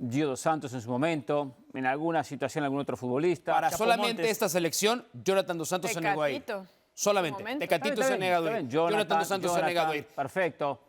Gio dos Santos en su momento, en alguna situación algún otro futbolista. Para Chapo solamente Montes. esta selección, Jonathan dos Santos se negó a ir. Tecatito. Solamente. Un momento. Tecatito se ha negado a ir. Jonathan dos Santos se ha negado a ir. Perfecto.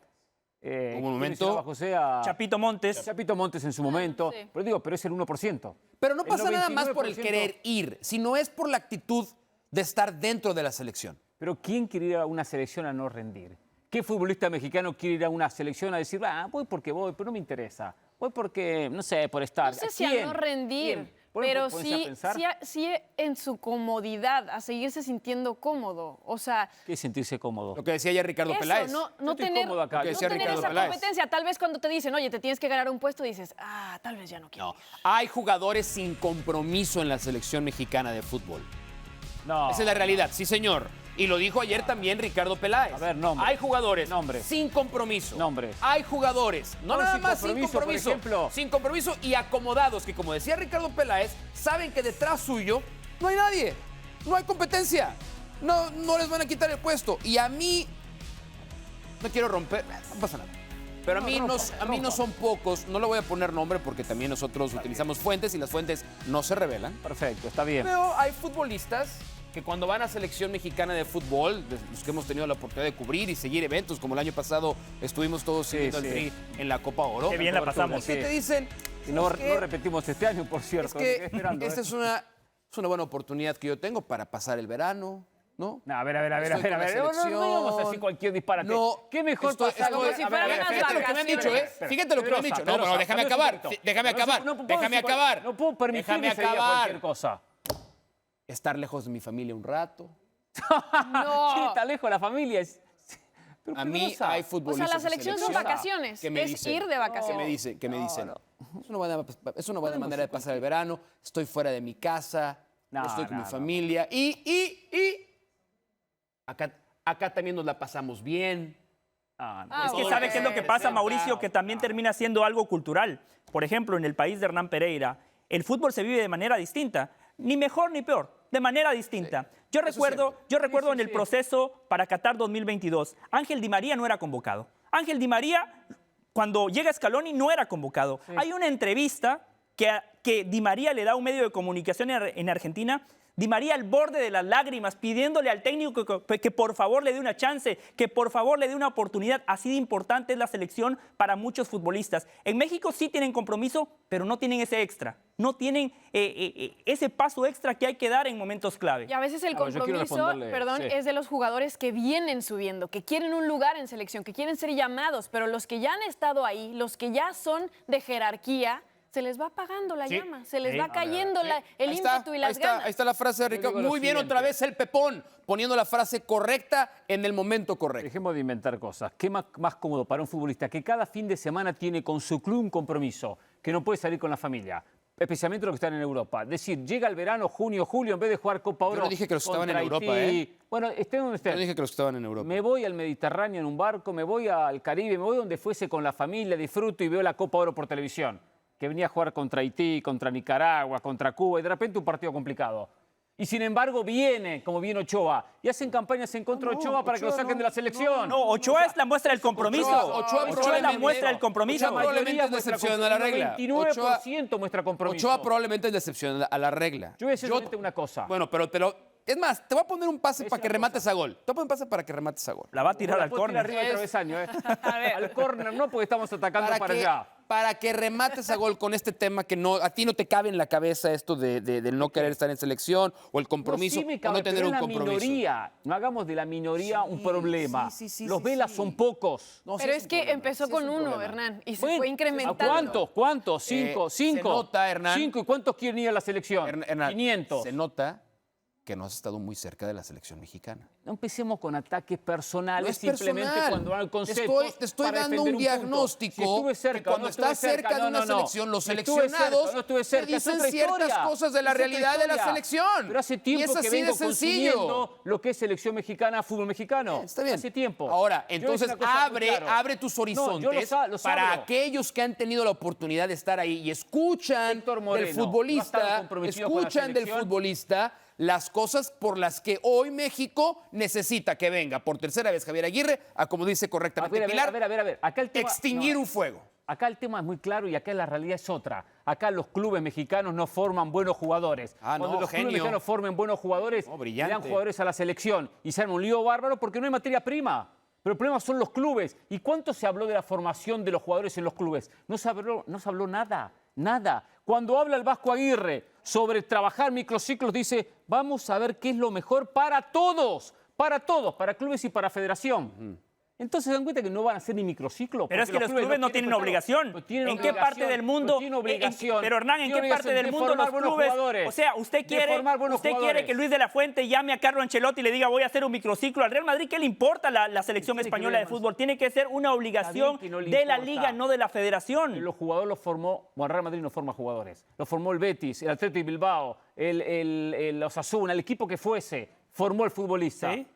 Un momento. ¿quién mencionaba, José? Chapito Montes. Chapito Montes en su momento. sí. Pero digo, pero es el 1%. Pero no El pasa nada más por el 99%. querer ir, sino es por la actitud de estar dentro de la selección. Pero ¿quién quiere ir a una selección a no rendir? ¿Qué futbolista mexicano quiere ir a una selección a decir, voy porque voy, pero no me interesa? Voy porque, no sé, por estar. No sé si a ¿Quién? no rendir, ¿Quién? pero ¿Ponerse a sí, pensar? sí en su comodidad, a seguirse sintiendo cómodo. O sea, ¿Qué es sentirse cómodo? Lo que decía ya Ricardo eso, Peláez. no estoy tener, cómodo acá. no Lo que decía tener Ricardo esa Peláez. competencia. Tal vez cuando te dicen, oye, te tienes que ganar un puesto, dices, tal vez ya no quiero. No. Hay jugadores sin compromiso en la selección mexicana de fútbol. No. Esa es la realidad, sí señor. Y lo dijo ayer también Ricardo Peláez. A ver, nombres. Hay jugadores Nombres. sin compromiso. Nombres. Hay jugadores, no No, nada sin más sin compromiso, por compromiso, ejemplo. sin compromiso y acomodados, que como decía Ricardo Peláez, saben que detrás suyo no hay nadie, no hay competencia, no les van a quitar el puesto. Y a mí, no quiero romper, no pasa nada. Pero a mí, no son pocos, no le voy a poner nombre porque también nosotros utilizamos fuentes y las fuentes no se revelan. Perfecto, está bien. Pero hay futbolistas que cuando van a selección mexicana de fútbol, los que hemos tenido la oportunidad de cubrir y seguir eventos, como el año pasado estuvimos todos siguiendo al sí. Tri en la Copa Oro. Qué bien la pasamos. ¿Qué te dicen? Y no, ¿Sabes qué? no repetimos este año, por cierto. Es que me quedé esperando, esta es una buena oportunidad que yo tengo para pasar el verano, ¿no? No, a ver. Estoy con la No selección. digamos así cualquier disparate. No, ¿Qué mejor estoy- pasar? Como si fueran unas Fíjate lo que me han dicho, ¿eh? Espera, Fíjate lo que me han dicho. No, Pedrosa, pero déjame dame un acabar. segundito. Déjame acabar. No puedo Déjame decir acabar. No puedo permitir Déjame que se diga acabar. cualquier cosa. Estar lejos de mi familia un rato. No. ¿Quién está lejos de la familia? Pero A mí Pedrosa. hay O futbolistas. sea, la de selección son selección vacaciones. que me Es dicen- ir de vacaciones. Que me dicen. Es una buena manera de pasar el verano. Estoy fuera de mi casa. No, estoy con no, mi no. familia. Y acá también nos la pasamos bien. Ah, no. Ah, Es que bueno. ¿sabe qué es lo que pasa, Mauricio? Que también termina siendo algo cultural. Por ejemplo, en el país de Hernán Pereira, el fútbol se vive de manera distinta. Ni mejor ni peor, de manera distinta. Yo recuerdo en el proceso para Qatar 2022, Ángel Di María no era convocado. Ángel Di María, cuando llega Scaloni, no era convocado. Hay una entrevista que Di María le da a un medio de comunicación en Argentina. Di María al borde de las lágrimas, pidiéndole al técnico que por favor le dé una chance, que por favor le dé una oportunidad. Así de importante es la selección para muchos futbolistas. En México sí tienen compromiso, pero no tienen ese extra. No tienen ese paso extra que hay que dar en momentos clave. Y a veces el A ver, yo quiero compromiso, responderle, perdón, sí. es de los jugadores que vienen subiendo, que quieren un lugar en selección, que quieren ser llamados, pero los que ya han estado ahí, los que ya son de jerarquía, se les va apagando la llama, se les va cayendo el ímpetu y las ganas. Ahí está la frase de Ricardo. digo lo Muy bien, siguiente. otra vez el Pepón, poniendo la frase correcta en el momento correcto. Dejemos de inventar cosas. ¿Qué más cómodo para un futbolista que cada fin de semana tiene con su club un compromiso, que no puede salir con la familia? Especialmente los que están en Europa. Es decir, llega el verano, junio, julio, en vez de jugar Copa Oro. Yo no dije que los que estaban en contra Europa, Haití. Bueno, estén donde estén. Yo dije que los que estaban en Europa. Me voy al Mediterráneo en un barco, me voy al Caribe, me voy donde fuese con la familia, disfruto y veo la Copa Oro por televisión. Que venía a jugar contra Haití, contra Nicaragua, contra Cuba, y de repente un partido complicado. Y sin embargo viene, como viene Ochoa, y hacen campañas en contra de Ochoa para que lo saquen de la selección. No, Ochoa es la muestra del compromiso. Ochoa es la probablemente- muestra del compromiso. Ochoa probablemente es muestra decepción a la compromiso, regla. 99% muestra compromiso. Ochoa probablemente es decepción a la regla. Yo voy a decir solamente una cosa. Bueno, pero es más, te voy a poner un pase Es para que una remates a gol. Te voy a poner un pase para que remates a gol. La va a tirar La al puedo tirar córner. arriba del travesaño, ¿eh? Al córner no, porque estamos atacando para allá. Para que remates a gol con este tema que no, a ti no te cabe en la cabeza esto de no querer estar en selección o el compromiso sí me o cabe, no tener pero un es la compromiso. minoría. No hagamos de la minoría un problema. Los velas son pocos. No, sí Pero es es un que problema, empezó sí es con un uno, problema. Hernán, y se Bueno, fue incrementando. ¿A cuántos? Cinco. se nota, Hernán. 5. ¿Y cuántos quieren ir a la selección? Hernán, 500. Se nota que no has estado muy cerca de la selección mexicana. No empecemos con ataques personales, No es simplemente personal. cuando hay conceptos. Te estoy para dando defender un punto. diagnóstico Si estuve cerca, que cuando no estuve estás cerca de no, una no, no. selección, los Estuve cerca, seleccionados no estuve cerca, te es dicen otra ciertas historia. cosas de la Es otra realidad de la historia. selección. Pero hace Y tiempo es que así de vengo sencillo. consumiendo lo que es selección mexicana, fútbol mexicano. Está bien. Hace tiempo. Ahora, Yo voy a entonces decir una cosa muy claro. abre tus No, horizontes yo los para abro. aquellos que han tenido la oportunidad de estar ahí y escuchan Héctor Moreno del no ha estado futbolista, comprometido con la selección. Las cosas por las que hoy México necesita que venga por tercera vez Javier Aguirre a, como dice correctamente Pilar, A ver. Acá el tema, extinguir no, un fuego. Acá el tema es muy claro y acá la realidad es otra. Acá los clubes mexicanos no forman buenos jugadores. Cuando los clubes mexicanos formen buenos jugadores, le brillante. dan jugadores a la selección y se arma un lío bárbaro porque no hay materia prima. Pero el problema son los clubes. ¿Y cuánto se habló de la formación de los jugadores en los clubes? No se habló nada, nada. Cuando habla el Vasco Aguirre sobre trabajar microciclos, dice, vamos a ver qué es lo mejor para todos, para clubes y para federación. Entonces se dan cuenta que no van a hacer ni microciclo. Pero es que los clubes no tienen obligación. ¿En qué parte del mundo? Pero Hernán, ¿en qué parte del mundo los clubes? O sea, usted quiere que Luis de la Fuente llame a Carlo Ancelotti y le diga voy a hacer un microciclo al Real Madrid. ¿Qué le importa la selección española de fútbol? Tiene que ser una obligación de la liga, no de la federación. Los jugadores los formó, bueno, Real Madrid no forma jugadores. Los formó el Betis, el Athletic Bilbao, el Osasuna, el equipo que fuese, formó el futbolista. ¿Sí?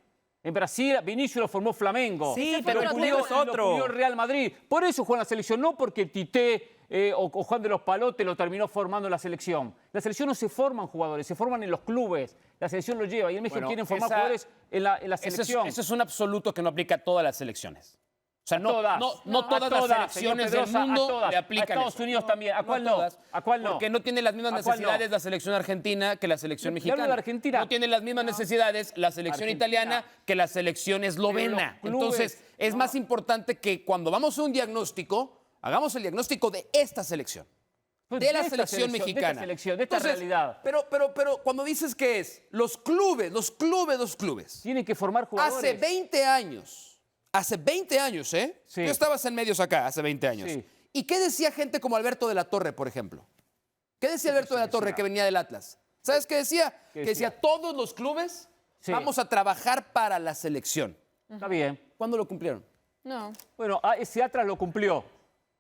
En Brasil, Vinicius lo formó Flamengo. Sí, pero pero el Julio es otro. Lo pulió el Real Madrid. Por eso juega en la selección, no porque Tite o Juan de los Palotes lo terminó formando en la selección. La selección no se forman jugadores, se forman en los clubes. La selección lo lleva y en México quieren formar jugadores en la selección. Ese es un absoluto que no aplica a todas las selecciones. O sea, no todas las selecciones señor del Pedrosa, mundo a todas. le aplican A Estados eso. Unidos también. ¿A cuál no? todas, ¿A cuál no? Porque no tiene las mismas ¿A cuál no? necesidades la selección argentina que la selección Le mexicana. hablo de Argentina. No tiene las mismas necesidades la selección Argentina. italiana que la selección eslovena. Pero los clubes, Entonces, es más importante que cuando vamos a un diagnóstico, hagamos el diagnóstico de esta selección. Pues de la esta selección de mexicana. esta selección, de esta realidad. Pero cuando dices que es los clubes. Tienen que formar jugadores. Hace 20 años, ¿eh? Sí. Tú estabas en medios acá hace 20 años. Sí. ¿Y qué decía gente como Alberto de la Torre, por ejemplo? ¿Qué decía Alberto de la Torre que venía del Atlas? ¿Sabes qué decía? ¿Qué Que decía, todos los clubes Sí. vamos a trabajar para la selección. Está bien. ¿Cuándo lo cumplieron? No. Bueno, ese Atlas lo cumplió.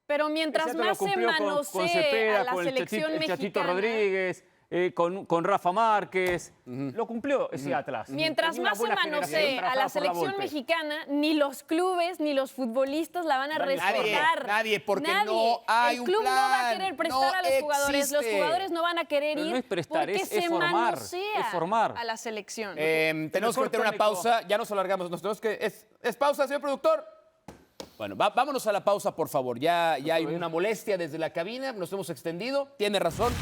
Pero mientras Ese Atlas más lo se cumplió con manosee Cepeda, a la con selección el Chatito mexicana, Rodríguez, con Rafa Márquez. Lo cumplió ese Atlas. mientras Tenía una más se buena generación manosee a trabajada la por selección Volpe. mexicana, ni los clubes ni los futbolistas la van a respetar. Nadie, porque no hay un El club no va a plan, querer prestar no a los jugadores. Los existe. jugadores no van a querer Pero ir no es prestar, porque es se formar, manosea es formar. a la selección. Tenemos que mejor meter una técnico. pausa, ya nos alargamos, nos tenemos que... ¿Es pausa, señor productor? Bueno, vámonos a la pausa, por favor. Ya hay una molestia desde la cabina, nos hemos extendido. Tiene razón.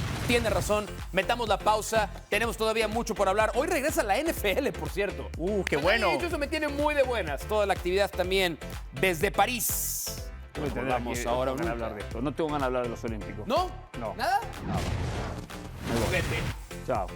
Metamos la pausa, tenemos todavía mucho por hablar. Hoy regresa la NFL, por cierto. Qué bueno. De hecho, eso me tiene muy de buenas. Toda la actividad también desde París. Vamos ahora. No tengo ganas de hablar de esto. No tengo ganas de hablar de los Olímpicos. ¿No? No. ¿Nada? Nada. Juguete. Chao.